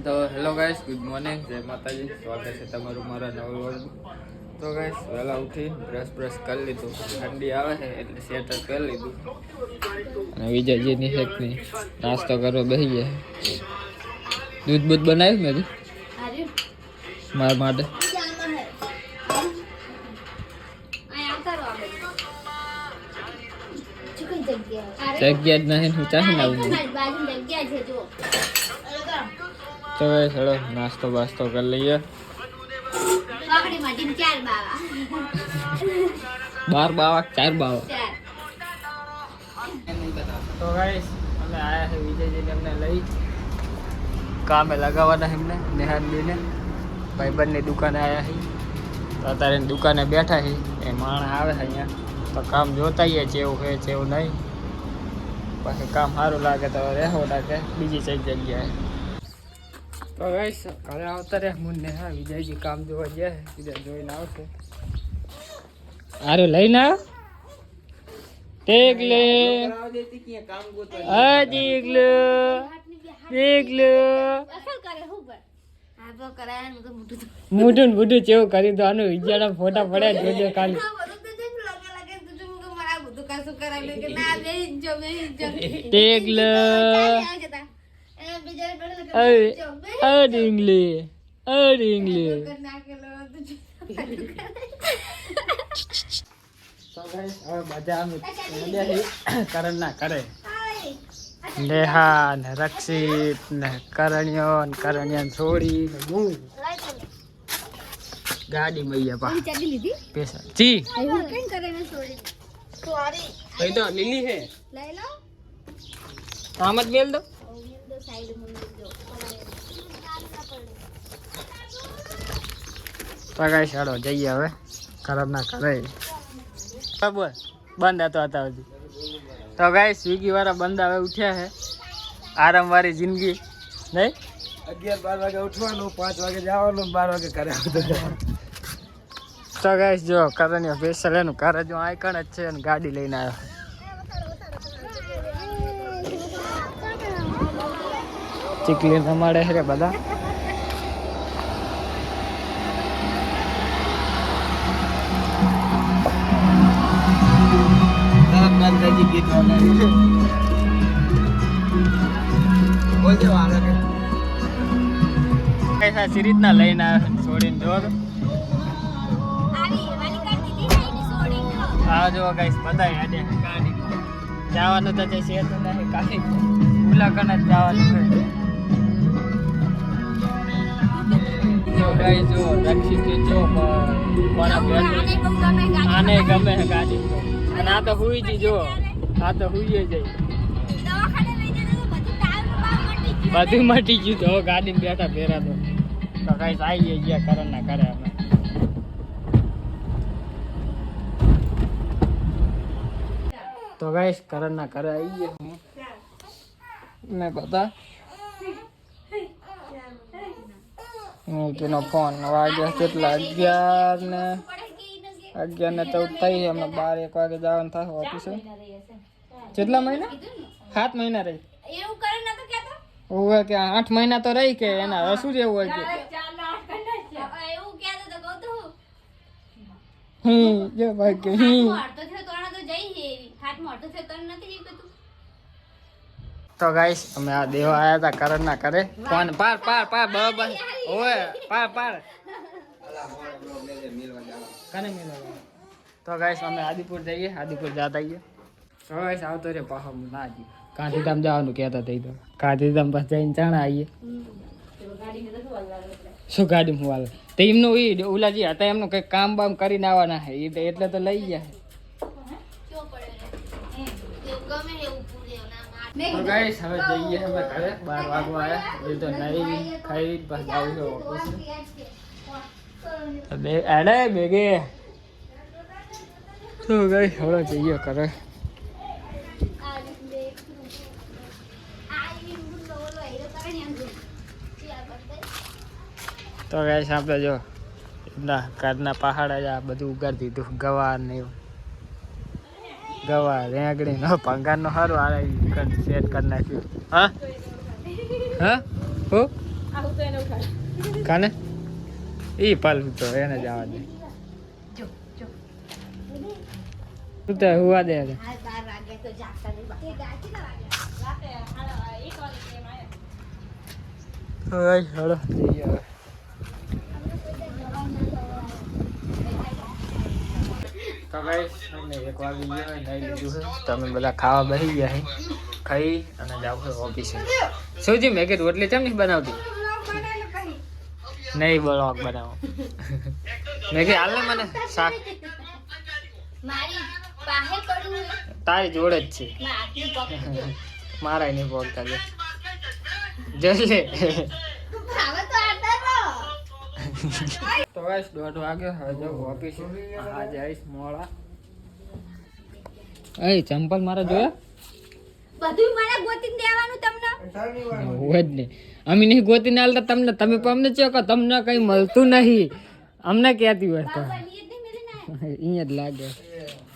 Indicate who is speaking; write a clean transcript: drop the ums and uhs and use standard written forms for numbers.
Speaker 1: તો hello guys, good morning, જય માતાજી. સ્વાગત છે તમારું મારા નવા વ્લોગમાં. તો ગાઈસ વહેલા ઉઠી બ્રશ કરી લીધું. ઠંડી આવે છે એટલે સ્વેટર પહેરી લીધું અને વિજયજીની હેકની નાસ્તો કરવા બેસી ગયા. દૂધ બનાવ્યું મેં મારા માટે. જગ્યા જ નહીં, હું ચાહી ના આવું. તો ચલો નાસ્તો બાસ્તો કરી લઈએ. 12 બાવા 4 બાવા. તો ગાઈસ અમે આયા છે વિજયજીને એમને લઈ કામે લગાવવાના એમને નેહાનબીને ભાઈબંધની દુકાને આવ્યા છે. તો અત્યારે દુકાને બેઠા છે. એ માણસ આવે છે અહીંયા તો કામ જોતાઈએ જેવું છે જેવું નહીં. પછી કામ સારું લાગે તો રહેવો લાગે બીજી જગ્યાએ. તો ગાઈસ ઘરે આવતા રે મુન્ને હા વિજયજી કામ જોવા જાય બીજા જોઈને આવશે. આરે લઈને આવ દેખ લે આ દેખ લે મોઢું ચેવું કરી દો. આનું વિજયાના ફોટા પડ્યા જોજો ખાલી. દેખ લે અડિંગલી કરણ ના કરે નેહા ને રક્ષિત ને કરણ્યો છોડી ને હું ગાડી મૈયા પા પૈસા જી તો લીલી હે આમ જ મેલ દો. તો ગાઈસ ચાલો જઈએ હવે કરમના ઘરે. બરાબર બંધ હતો હતા હજી. તો ગાઈસ સ્વિગી વાળા બંધ હવે ઉઠ્યા છે. આરામ વાળી જિંદગી નહીં. 11-12 વાગે ઉઠવાનું, 5 વાગે જવાનું, 12 વાગે ઘરે આવતું. તો ગાઈસ જો કરણ્યો સ્પેશિયલ એનું ઘરે જો આઈકણ જ છે અને ગાડી લઈને આવ્યો. ચીકલી રમાડે છે બધા. રીતના લઈને આવે છોડીને જો હા જો ગાઈસ બધા યાદ ગાડી જવાનું તો છે તો નહીં કાંઈ મુલાકાત જ જવાનું છે. જો ગાઈસ જો રક્ષિત જો આને ગમે છે ગાડી અને આ તો હુઈ જી જો આ તો હુઈ જાય બધું મટી ગયું તો ગાડી બેઠા ફેરા તો ગાઈસ આવી ગયા કરણ ના કરે અમે. તો ગાઈસ કરણ ના કરે આવી ગયા મેં પતા તેનો ફોન વાગ્યા કેટલા 11 ને 14 થઈ. અમે 12-1 વાગે જવાનું થાય ઓફિસે. કેટલા મહિના 7 મહિના રહી હોય કે 8 મહિના તો રહી કે એના શું જેવું હોય કે જો ભાઈ કે તો ગાઈસ અમે આ દેવા આયા હતા કરણ ના કરે. ફોન પાર બરાબર ઓય પાર કને મેલવા. તો ગાઈસ અમે આદિપુર જઈએ, આદિપુર જાતા આવીએ. તો ગાઈસ આવતો રે પાહમ ના જી ગાંધીધામ જવાનું કહેતા થઈ. તો ગાંધીધામ પાસે જઈને ચાણા આવીએ. શું ગાડી હું તે એમનું એ ઓલાજી હતા એમનું કંઈક કામ બામ કરીને આવવાના છે એટલે તો લઈ ગયા. તો ગાઈસ હવે જઈએ અમે ઘરે. 12 વાગવા આવ્યા એ તો નહીં ખાઈ પછી આવું છે ઓફિસ બેગે. તો ગાઈસ હવે જઈએ ઘરે. તો ગાઈસ આપણે જો એમના ઘરના પહાડ જ આ બધું ઉગાડી દીધું. ગવાર ને એવું ગવાર રેંગણી નો ભંગાર નો સારું આ સેટ કરી નાખ્યું. હા હા હો કાને ઈ પાલ તો એને જવા દે તું તો હુવા દે હવે. હવે હળો જઈએ હવે. તો ગાઈસ અમે 1 વાગી ગયો હોય નાઈ લીધું છે તમે બધા ખાવા બેસી ગયા છે ખાઈ અને જાવ છો ઓફિસે. સૌજી મેં કીધું રોટલી કેમ નહીં બનાવતી? નહીં બ્લોગ બનાવો. મેં કીધું હાલ ને મને શાક તારી જોડે જ છે મારા નહીં પહોંચતા છે જઈ લે. તો ગાઈસ 1:30 વાગ્યો હવે જાવ ઓફિસે. આજે આવીશ મોડા. એ ચંપલ મારા જોયા
Speaker 2: બધું મને ગોતીને દેવાનું તમને
Speaker 1: હોય જ નહીં. અમે નહીં ગોતીને આલતા તમને. તમે પણ અમને કહો કે તમને કઈ મળતું નહીં. અમને ક્યાંથી હોય તો અહીંયા જ લાગે.